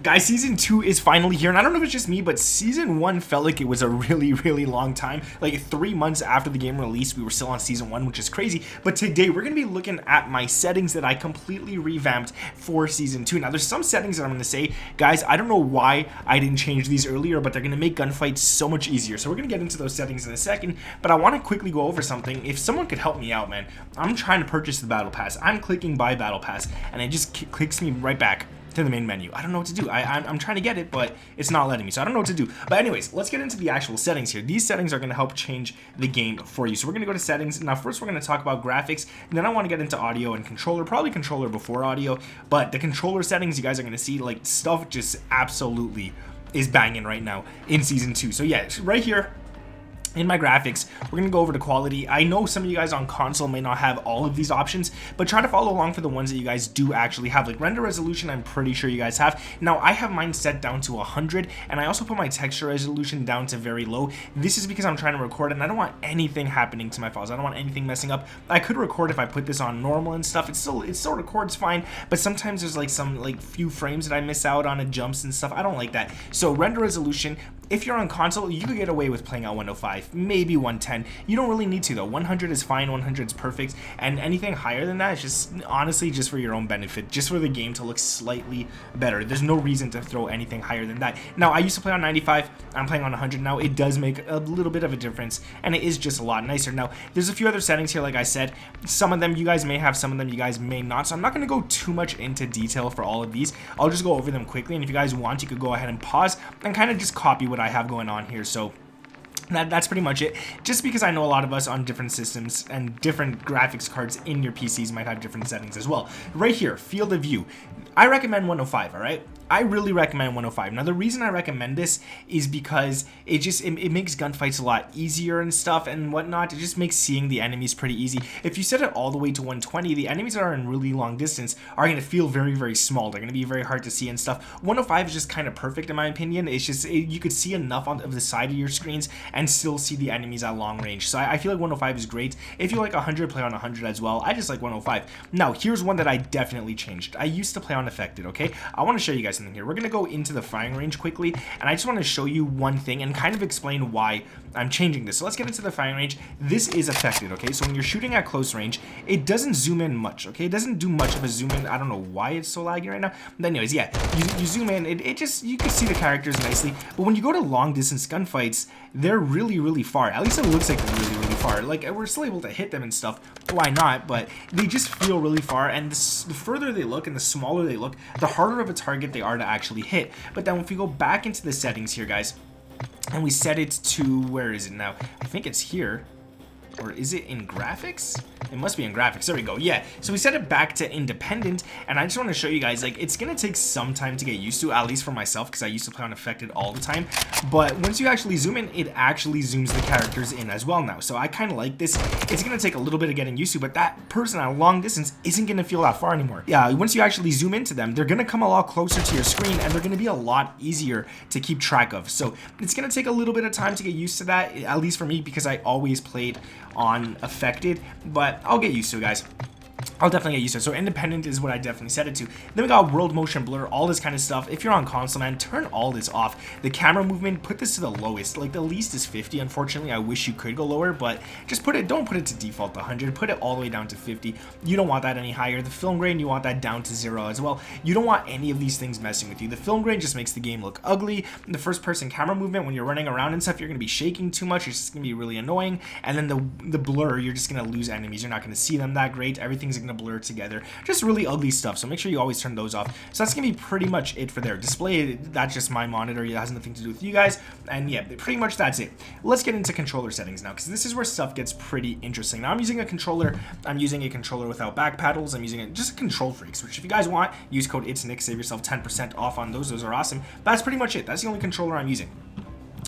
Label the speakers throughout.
Speaker 1: Guys, season 2 is finally here, and I don't know if it's just me, but season 1 felt like it was a really long time. Like 3 months after the game released, we were still on season 1, which is crazy. But today we're gonna be looking at my settings that I completely revamped for season 2. Now there's some settings that I'm gonna say, guys, I don't know why I didn't change these earlier, but they're gonna make gunfights so much easier. So we're gonna get into those settings in a second, but I want to quickly go over something. If someone could help me out, man, I'm trying to purchase the battle pass. I'm clicking buy battle pass, and it just clicks me right back to the main menu. I don't know what to do. I'm trying to get it, but it's not letting me, so I don't know what to do. But anyways, let's get into the actual settings here. These settings are going to help change the game for you. So we're going to go to settings. Now first we're going to talk about graphics, and then I want to get into audio and controller, probably controller before audio. But the controller settings, you guys are going to see, like, stuff just absolutely is banging right now in season 2. So yeah, right here in my graphics, we're gonna go over to quality. I know some of you guys on console may not have all of these options, but try to follow along for the ones that you guys do actually have. Like render resolution, I'm pretty sure you guys have. Now I have mine set down to 100, and I also put my texture resolution down to very low. This is because I'm trying to record and I don't want anything happening to my files. I don't want anything messing up. I could record if I put this on normal and stuff. It still records fine, but sometimes there's like some few frames that I miss out on, jumps and stuff. I don't like that. So render resolution, if you're on console, you could get away with playing at 105, maybe 110. You don't really need to though. 100 is fine, 100 is perfect, and anything higher than that is just honestly just for your own benefit, just for the game to look slightly better. There's no reason to throw anything higher than that. Now I used to play on 95, I'm playing on 100 now. It does make a little bit of a difference, and it is just a lot nicer. Now there's a few other settings here, like I said. Some of them you guys may have, some of them you guys may not, so I'm not going to go too much into detail for all of these. I'll just go over them quickly, and if you guys want, you could go ahead and pause and kind of just copy what I have going on here. So that's pretty much it. Just because I know a lot of us on different systems and different graphics cards in your PCs might have different settings as well. Right here, field of view, I recommend 105, all right? I really recommend 105. Now the reason I recommend this is because it makes gunfights a lot easier and stuff and whatnot. It just makes seeing the enemies pretty easy. If you set it all the way to 120, the enemies that are in really long distance are going to feel very small. They're going to be very hard to see and stuff. 105 is just kind of perfect in my opinion. It's just you could see enough of the side of your screens and still see the enemies at long range. So I feel like 105 is great. If you like 100, play on 100 as well. I just like 105. Now here's one that I definitely changed. I used to play on affected, okay? I want to show you guys something here. We're gonna go into the firing range quickly, and I just want to show you one thing and kind of explain why I'm changing this. So let's get into the firing range. This is affected, okay? So when you're shooting at close range, it doesn't zoom in much, okay? It doesn't do much of a zoom in. I don't know why it's so laggy right now. But anyways, yeah, you zoom in, it just, you can see the characters nicely. But when you go to long distance gunfights, they're really far. At least it looks like they're really far. Like, we're still able to hit them and stuff. Why not? But they just feel really far, and the further they look and the smaller they look, the harder of a target they are to actually hit. But then if we go back into the settings here, guys, and we set it to, where is it now? I think it's here. Or is it in graphics? It must be in graphics. There we go. Yeah. So we set it back to independent, and I just want to show you guys, like, it's gonna take some time to get used to, at least for myself, because I used to play on affected all the time. But once you actually zoom in, it actually zooms the characters in as well now. So I kind of like this. It's gonna take a little bit of getting used to, but that person at a long distance isn't gonna feel that far anymore. Yeah. Once you actually zoom into them, they're gonna come a lot closer to your screen, and they're gonna be a lot easier to keep track of. So it's gonna take a little bit of time to get used to that, at least for me, because I always played on affected, but I'll get used to it, guys. I'll definitely get used to it. So independent is what I definitely set it to. Then we got world motion blur, all this kind of stuff. If you're on console, man, turn all this off. The camera movement, put this to the lowest. Like, the least is 50. Unfortunately, I wish you could go lower, but just don't put it to default 100. Put it all the way down to 50. You don't want that any higher. The film grain, you want that down to 0 as well. You don't want any of these things messing with you. The film grain just makes the game look ugly. The first person camera movement, when you're running around and stuff, you're going to be shaking too much. It's just going to be really annoying. And then the blur, you're just going to lose enemies. You're not going to see them that great. Everything's going to blur together. Just really ugly stuff. So make sure you always turn those off. So that's going to be pretty much it for there. Display, that's just my monitor. It has nothing to do with you guys. And yeah, pretty much that's it. Let's get into controller settings now, because this is where stuff gets pretty interesting. Now I'm using a controller. I'm using a controller without back paddles. I'm using just a control freaks, which if you guys want, use code iDoNick, save yourself 10% off on those. Those are awesome. But that's pretty much it. That's the only controller I'm using.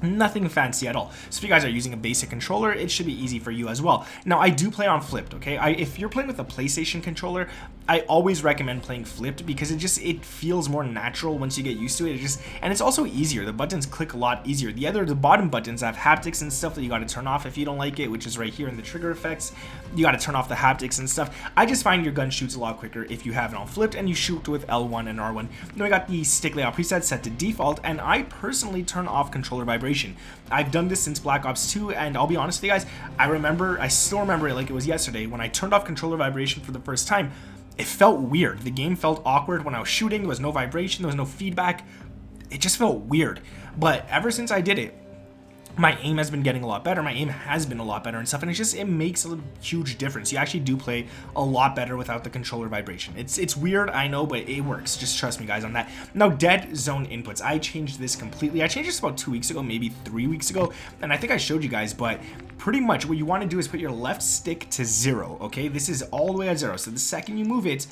Speaker 1: Nothing fancy at all. So if you guys are using a basic controller, it should be easy for you as well. Now I do play on flipped, okay? If you're playing with a PlayStation controller, I always recommend playing flipped because it feels more natural once you get used to it. And it's also easier. The buttons click a lot easier. The bottom buttons have haptics and stuff that you got to turn off if you don't like it, which is right here in the trigger effects. You got to turn off the haptics and stuff. I just find your gun shoots a lot quicker if you have it on flipped and you shoot with L1 and R1. Then we got the stick layout preset set to default, and I personally turn off controller vibration. I've done this since Black Ops 2, and I'll be honest with you guys, I still remember it like it was yesterday when I turned off controller vibration for the first time. It felt weird. The game felt awkward when I was shooting. There was no vibration, there was no feedback. It just felt weird. But ever since I did it, my aim has been getting a lot better. My aim has been a lot better and stuff, and it makes a huge difference. You actually do play a lot better without the controller vibration. It's weird, I know, but it works. Just trust me, guys, on that. Now, dead zone inputs. I changed this completely. I changed this about 2 weeks ago, maybe 3 weeks ago, and I think I showed you guys, but pretty much what you want to do is put your left stick to 0, okay? This is all the way at 0, so the second you move it,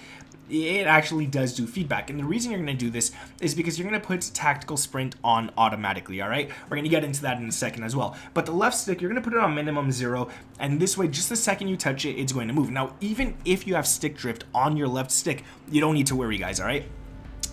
Speaker 1: it actually does do feedback. And the reason you're going to do this is because you're going to put tactical sprint on automatically, all right? We're going to get into that in a second as well. But the left stick, you're going to put it on minimum 0, and this way, just the second you touch it, it's going to move. Now, even if you have stick drift on your left stick, you don't need to worry, guys, all right?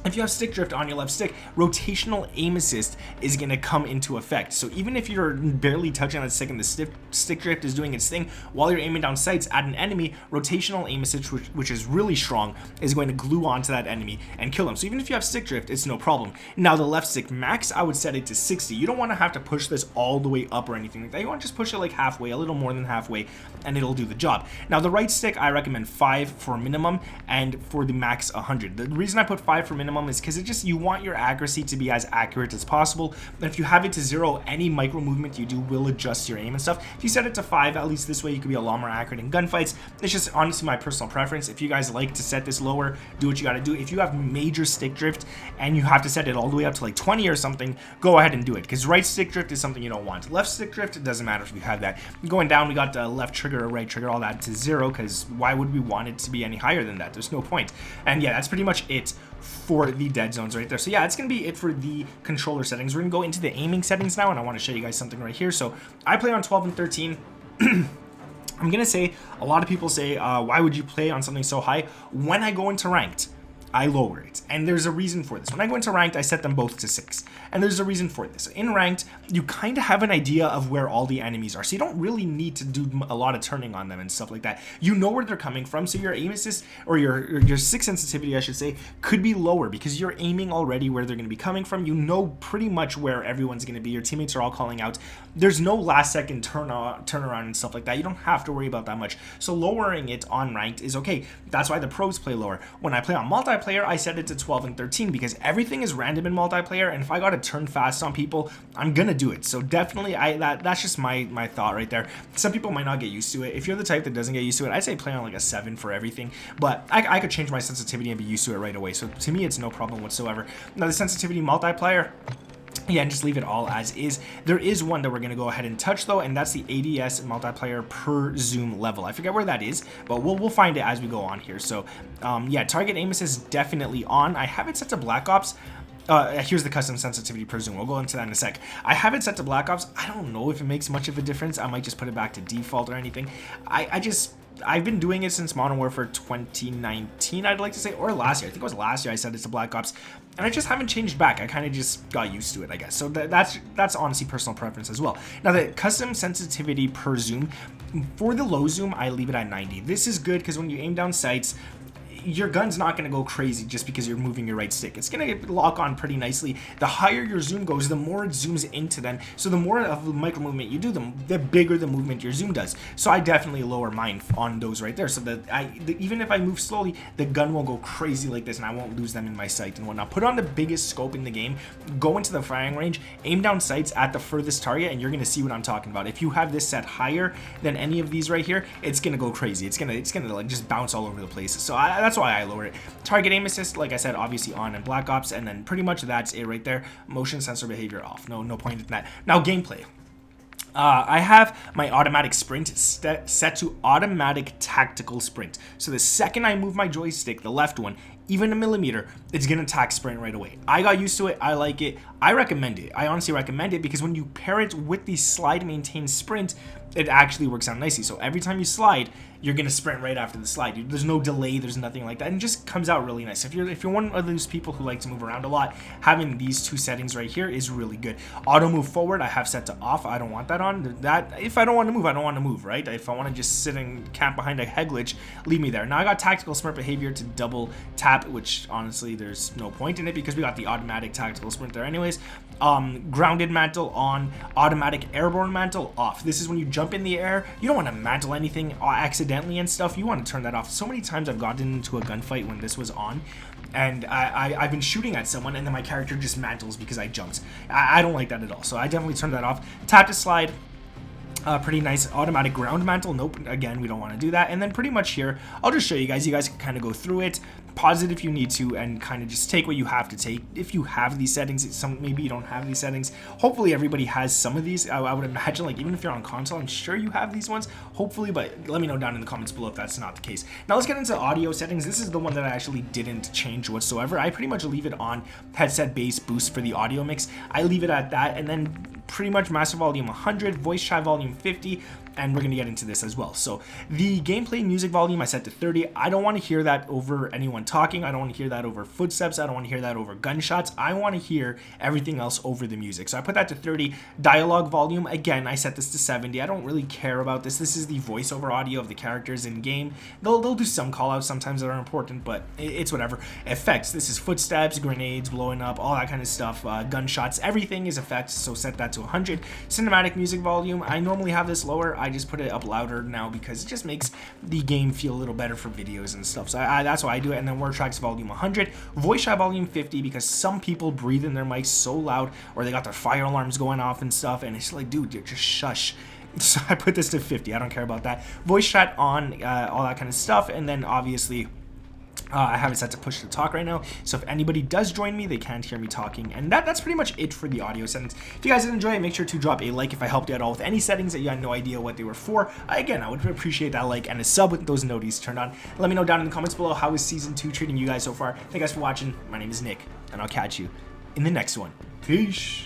Speaker 1: If you have stick drift on your left stick, rotational aim assist is going to come into effect. So even if you're barely touching on the stick and the stick drift is doing its thing while you're aiming down sights at an enemy, rotational aim assist, which is really strong, is going to glue onto that enemy and kill them. So even if you have stick drift, it's no problem. Now the left stick max, I would set it to 60. You don't want to have to push this all the way up or anything like that. You want to just push it like halfway, a little more than halfway, and it'll do the job. Now the right stick, I recommend 5 for minimum, and for the max 100. The reason I put 5 for minimum is because you want your accuracy to be as accurate as possible. And if you have it to 0, any micro movement you do will adjust your aim and stuff. If you set it to 5, at least this way you can be a lot more accurate in gunfights. It's just honestly my personal preference. If you guys like to set this lower, do what you got to do. If you have major stick drift and you have to set it all the way up to like 20 or something, go ahead and do it, because right stick drift is something you don't want. Left stick drift, it doesn't matter if you have that. Going down, we got the left trigger or right trigger, all that to 0, because why would we want it to be any higher than that? There's no point. And yeah, that's pretty much it for the dead zones right there. So yeah, it's gonna be it for the controller settings. We're gonna go into the aiming settings now, and I want to show you guys something right here. So I play on 12 and 13. I'm gonna say, a lot of people say, why would you play on something so high? When I go into ranked, I lower it, and there's a reason for this. When I go into ranked, I set them both to 6, and there's a reason for this. In ranked, you kind of have an idea of where all the enemies are, so you don't really need to do a lot of turning on them and stuff like that. You know where they're coming from, so your aim assist, or your stick sensitivity, I should say, could be lower because you're aiming already where they're going to be coming from. You know pretty much where everyone's going to be. Your teammates are all calling out. There's no last second turnaround and stuff like that. You don't have to worry about that much. So lowering it on ranked is okay. That's why the pros play lower. When I play on multiplayer, I set it to 12 and 13 because everything is random in multiplayer, and if I gotta turn fast on people, I'm gonna do it. So definitely, that's just my thought right there. Some people might not get used to it. If you're the type that doesn't get used to it, I'd say play on like a 7 for everything, but I could change my sensitivity and be used to it right away. So to me, it's no problem whatsoever. Now the sensitivity multiplier, yeah, and just leave it all as is. There is one that we're going to go ahead and touch though, and that's the ADS multiplier per zoom level. I forget where that is, but we'll find it as we go on here. So yeah, target aim assist is definitely on. I have it set to Black Ops. Here's the custom sensitivity per zoom. We'll go into that in a sec. I have it set to Black Ops. I don't know if it makes much of a difference. I might just put it back to default or anything. I've been doing it since Modern Warfare 2019, I'd like to say, or last year. I think it was last year I said it's to Black Ops, and I just haven't changed back. I kind of just got used to it, I guess. So that's honestly personal preference as well. Now the custom sensitivity per zoom, for the low zoom, I leave it at 90. This is good because when you aim down sights, your gun's not going to go crazy just because you're moving your right stick. It's going to lock on pretty nicely. The higher your zoom goes, the more it zooms into them. So the more of the micro movement you do, the bigger the movement your zoom does. So I definitely lower mine on those right there, so that even if I move slowly, the gun won't go crazy like this, and I won't lose them in my sight and whatnot. Put on the biggest scope in the game, go into the firing range, aim down sights at the furthest target, and you're going to see what I'm talking about. If you have this set higher than any of these right here, it's going to go crazy. It's gonna like just bounce all over the place. So that's why I lower it. Target aim assist, like I said, obviously on in Black Ops, and then pretty much that's it right there. Motion sensor behavior off. No point in that. Now gameplay. I have my automatic sprint set to automatic tactical sprint. So the second I move my joystick, the left one, even a millimeter, it's gonna attack sprint right away. I got used to it. I like it. I recommend it. I honestly recommend it because when you pair it with the slide maintain sprint, it actually works out nicely. So every time you slide, you're gonna sprint right after the slide. There's no delay, there's nothing like that, and it just comes out really nice. If you're one of those people who like to move around a lot, having these two settings right here is really good. Auto move forward, I have set to off. I don't want that on. That if I don't want to move, I don't want to move, right? If I want to just sit and camp behind a head glitch, leave me there. Now I got tactical sprint behavior to double tap, which honestly there's no point in it because we got the automatic tactical sprint there anyways. Grounded mantle on, automatic airborne mantle off. This is when you jump in the air. You don't want to mantle anything accidentally and stuff. You want to turn that off. So many times I've gotten into a gunfight when this was on, and I've been shooting at someone and then my character just mantles because I jumped. I don't like that at all. So I definitely turned that off. Tap to slide. Pretty nice automatic ground mantle. Nope, again, we don't want to do that. And then pretty much here, I'll just show you guys. You guys can kind of go through it, pause it if you need to, and kind of just take what you have to take. If you have these settings, maybe you don't have these settings. Hopefully everybody has some of these. I would imagine, like, even if you're on console, I'm sure you have these ones, hopefully, but let me know down in the comments below if that's not the case. Now let's get into audio settings. This is the one that I actually didn't change whatsoever. I pretty much leave it on headset bass boost for the audio mix. I leave it at that, and then pretty much master volume 100, voice chat volume 50, and we're gonna get into this as well. So the gameplay music volume I set to 30. I don't want to hear that over anyone talking. I don't want to hear that over footsteps. I don't want to hear that over gunshots. I want to hear everything else over the music. So I put that to 30. Dialogue volume, again, I set this to 70. I don't really care about this. This is the voiceover audio of the characters in game. They'll do some call outs sometimes that are important, but it's whatever. Effects, this is footsteps, grenades blowing up, all that kind of stuff. Gunshots, everything is effects, so set that to 100. Cinematic music volume, I normally have this lower. I just put it up louder now because it just makes the game feel a little better for videos and stuff. So that's why I do it. And then word tracks volume 100, voice chat volume 50, because some people breathe in their mics so loud, or they got their fire alarms going off and stuff, and it's like, dude, just shush. So I put this to 50. I don't care about that. Voice chat on, all that kind of stuff, and then obviously I have it set to push to talk right now, so if anybody does join me, they can't hear me talking. And that's pretty much it for the audio settings. If you guys did enjoy it, make sure to drop a like if I helped you at all with any settings that you had no idea what they were for. Again, I would appreciate that like and a sub with those noties turned on. Let me know down in the comments below how is Season 2 treating you guys so far. Thank you guys for watching. My name is Nick, and I'll catch you in the next one. Peace.